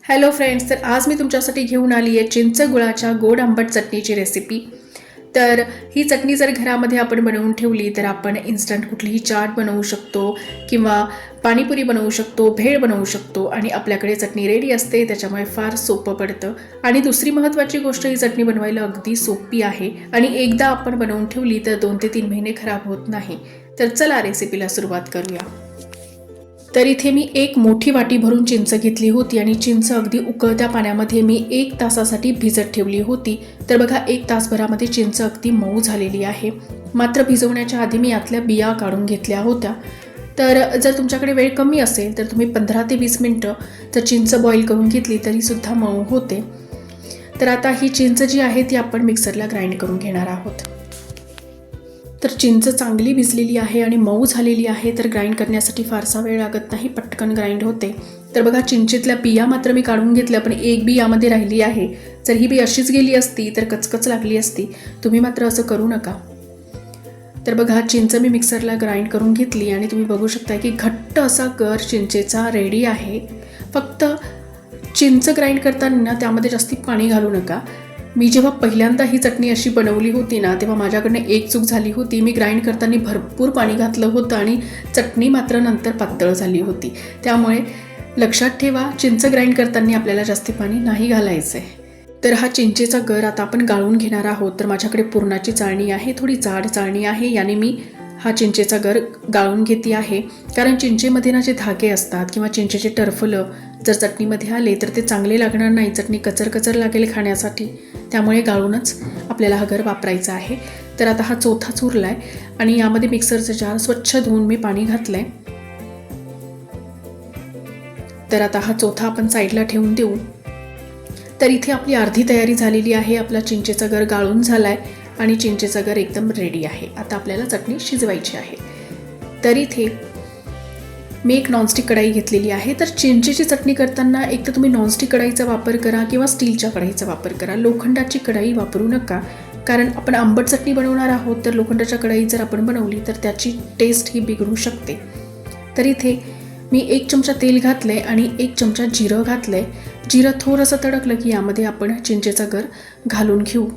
Hello friends, तर आज मी तुमच्यासाठी घेऊन आली आहे चिंच गुळाच्या गोड आंबट चटणीची रेसिपी। तर ही चटणी जर घरामध्ये आपण बनवून ठेवली तर आपण इन्स्टंट कुठलीही चाट बनवू शकतो किंवा पाणीपुरी बनवू शकतो, भेळ बनवू शकतो आणि आपल्याकडे चटणी रेडी असते, त्याच्यामुळे फार सोपं पडतं। आणि दुसरी महत्त्वाची गोष्ट, ही चटणी बनवायला अगदी सोपी आहे आणि एकदा आपण बनवून ठेवली तर 2 ते 3 महिने खराब होत नाही। तर चला रेसिपीला सुरुवात करूया। तर इथे मी एक मोठी वाटी भरून चिंच घेतली होती आणि चिंच अगदी उकळत्या पाण्यामध्ये मी 1 तासासाठी भिजत ठेवली होती। तर बघा 1 तासभरामध्ये चिंच अगदी मऊ झालेली आहे। मात्र भिजवण्याच्या आधी मी यातल्या बिया काढून घेतल्या होत्या। तर जर तुमच्याकडे वेळ कमी असेल तर तुम्ही 15 ते 20 मिनिटं जर चिंच बॉईल करून घेतली तरी सुद्धा मऊ होते। तर आता ही चिंच जी आहे ती आपण मिक्सरला ग्राइंड करून घेणार आहोत। तर चिंच चांगली भिजलेली आहे आणि मऊ झालेली आहे, तर ग्राइंड करण्यासाठी फारसा वेळ लागत नाही, पटकन ग्राइंड होते। तर बघा चिंचेतल्या बिया मात्र मी काढून घेतल्या, पण एक बी यामध्ये राहिली आहे। जर ही बी अशीच गेली असती तर कचकच लागली असती। तुम्ही मात्र असं करू नका। तर बघा चिंच मी मिक्सरला ग्राइंड करून घेतली आणि तुम्ही बघू शकता की घट्ट असा गर चिंचेचा रेडी आहे। फक्त चिंच ग्राइंड करताना ना त्यामध्ये जास्ती पाणी घालू नका। मी जेव्हा पहिल्यांदा ही चटणी अशी बनवली होती ना, तेव्हा माझ्याकडनं एक चूक झाली होती। मी ग्राइंड करताना भरपूर पाणी घातलं होतं आणि चटणी मात्र नंतर पातळ झाली होती। त्यामुळे लक्षात ठेवा, चिंच ग्राइंड करताना आपल्याला जास्ती पाणी नाही घालायचं आहे। तर हा चिंचेचा गर आता आपण गाळून घेणार आहोत। तर माझ्याकडे पुरणाची चाळणी आहे, थोडी जाड चाळणी आहे, याने मी हा चिंचेचा गर गाळून घेते आहे। कारण चिंचेमध्ये ना जे धागे असतात किंवा चिंचेचे टरफलं जर चटणीमध्ये आले तर ते चांगले लागणार नाही, चटणी कचर कचर लागेल खाण्यासाठी। त्यामुळे गाळूनच आपल्याला हा गर वापरायचा आहे। तर आता हा चौथा चुरला आहे आणि यामध्ये मिक्सरचं जार स्वच्छ धुवून मी पाणी घातलं आहे। तर आता हा चौथा आपण साईडला ठेवून देऊ। तर इथे आपली अर्धी तयारी झालेली आहे। आपला चिंचेचा गर गाळून झाला आहे आणि चिंचेचा गर एकदम रेडी आहे। आता आपल्याला चटणी शिजवायची आहे। तर इथे मी एक नॉनस्टिक कढाई घेतलेली आहे। तर चिंचेची चटणी करताना एक तर तुम्ही नॉनस्टिक कढाईचा वापर करा किंवा स्टीलच्या कढाईचा वापर करा। लोखंडाची कढाई वापरू नका, कारण आपण आंबट चटणी बनवणार आहोत। तर लोखंडाच्या कढाईत जर आपण बनवली तर त्याची टेस्ट ही बिघडू शकते। तर इथे मी 1 चमचा तेल घातलंय आणि 1 चमचा जिरं घातलंय। जिरं थोडंसं तडकलं की यामध्ये आपण चिंचेचा गर घालून घेऊ।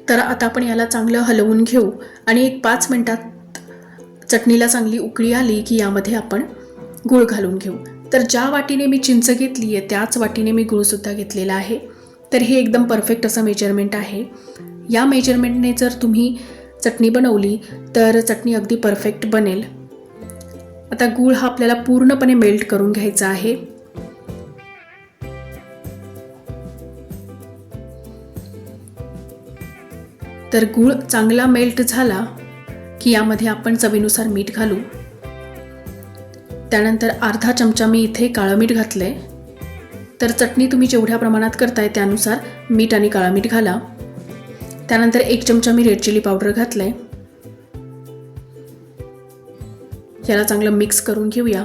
तर आता आपण याला चांगलं हलवून घेऊ आणि एक 5 मिनिटात चटणीला चांगली उकळी आली की यामध्ये आपण गूळ घालून घेऊ। तर ज्या वाटीने मी चिंच घेतली आहे त्याच वाटीने मी गूळसुद्धा घेतलेला आहे। तर हे एकदम परफेक्ट असं मेजरमेंट आहे। या मेजरमेंटने जर तुम्ही चटणी बनवली तर चटणी अगदी परफेक्ट बनेल। आता गूळ हा आपल्याला पूर्णपणे मेल्ट करून घ्यायचा आहे। तर गूळ चांगला मेल्ट झाला की यामध्ये आपण चवीनुसार मीठ घालू। त्यानंतर अर्धा चमचा मी इथे काळं मीठ घातलंय। तर चटणी तुम्ही जेवढ्या प्रमाणात करताय त्यानुसार मीठ आणि काळं मीठ घाला। त्यानंतर 1 चमचा मी रेड चिली पावडर घातलंय। याला चांगलं मिक्स करून घेऊया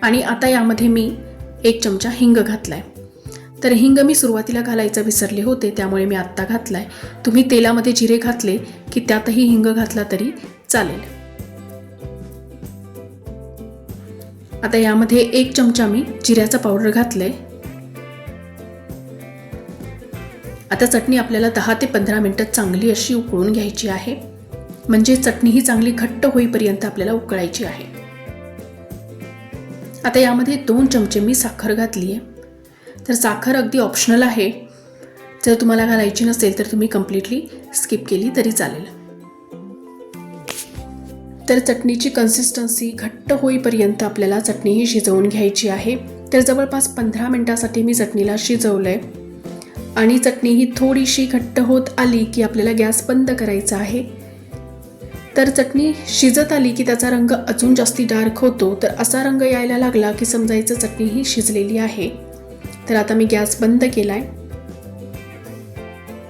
आणि आता यामध्ये मी 1 चमचा हिंग घातलाय। तर हिंग मी सुरुवातीला घालायचं विसरले होते, त्यामुळे मी आत्ता घातलाय। तुम्ही तेलामध्ये जिरे घातले की त्यातही हिंग घातला तरी चालेल। आता यामध्ये 1 चमचा मी जिऱ्याचा पावडर घातलंय। आता चटणी आपल्याला 10 ते 15 मिनिटं चांगली अशी उकळून घ्यायची आहे, म्हणजे चटणी ही चांगली घट्ट होईपर्यंत आपल्याला उकळायची आहे। आता यामध्ये 2 चमचे मी साखर घातली आहे। तर साखर अगदी ऑप्शनल आहे, जर तुम्हाला घालायची नसेल तर तुम्ही कम्प्लिटली स्किप केली तरी चालेल। तर चटणीची कन्सिस्टन्सी घट्ट होईपर्यंत आपल्याला चटणी ही शिजवून घ्यायची आहे। तर जवळपास 15 मिनिटांसाठी मी चटणीला शिजवलंय आणि चटणी ही थोडीशी घट्ट होत आली की आपल्याला गॅस बंद करायचा आहे। तर चटणी शिजत आली की त्याचा रंग अजून जास्ती डार्क होतो। तर असा रंग यायला लागला की समजायचं चटणी ही शिजलेली आहे। तर आता मी गॅस बंद केलाय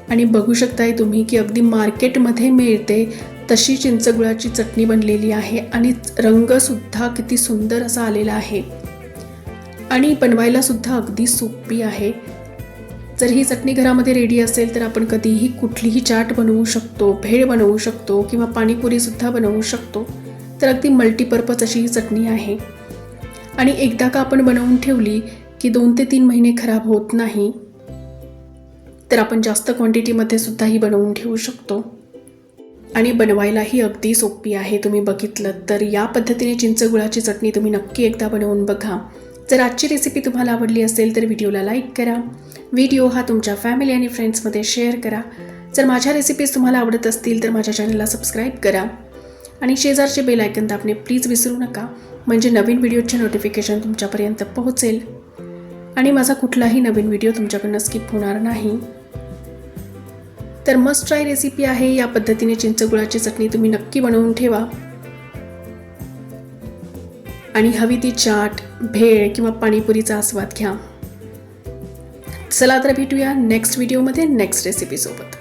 आणि बघू शकताय तुम्ही की अगदी मार्केटमध्ये मिळते तशी चिंचगुळाची चटणी बनलेली आहे आणि रंगसुद्धा किती सुंदर असा आलेला आहे आणि बनवायला सुद्धा अगदी सोपी आहे। जर ही चटणी घरामध्ये रेडी असेल तर आपण कधीही कुठलीही चाट बनवू शकतो, भेळ बनवू शकतो किंवा पाणीपुरी सुद्धा बनवू शकतो। तर अगदी मल्टीपर्पज अशी ही चटणी आहे आणि एकदा का आपण बनवून ठेवली की 2 ते 3 महिने खराब होत नाही. तर आपण जास्त क्वांटिटीमध्ये सुद्धा ही बनवून ठेवू शकतो आणि बनवायलाही अगदी सोपी आहे. तुम्ही बघितलं तर या पद्धतीने चिंच गुळाची चटणी तुम्ही नक्की एकदा बनवून बघा. जर आजची रेसिपी तुम्हाला आवडली असेल तर व्हिडिओला लाईक करा, व्हिडिओ हा तुमच्या फॅमिली आणि फ्रेंड्समध्ये शेअर करा. जर माझ्या रेसिपीज तुम्हाला आवडत असतील तर माझ्या चॅनलला सबस्क्राईब करा आणि शेजारचे बेल आयकन दाबणे प्लीज विसरू नका, म्हणजे नवीन व्हिडिओचे नोटिफिकेशन तुमच्यापर्यंत पोहोचेल आणि माझा कुठलाही नवीन व्हिडिओ तुमच्याकडनं स्किप होणार नाही. तर मस्ट ट्राय रेसिपी आहे. या पद्धतीने चिंच गुळाची चटणी तुम्ही नक्की बनवून ठेवा आणि हवी ती चाट, भेळ किंवा पाणीपुरीचा आस्वाद घ्या. चला तर भेटूया नेक्स्ट व्हिडिओमध्ये नेक्स्ट रेसिपीसोबत.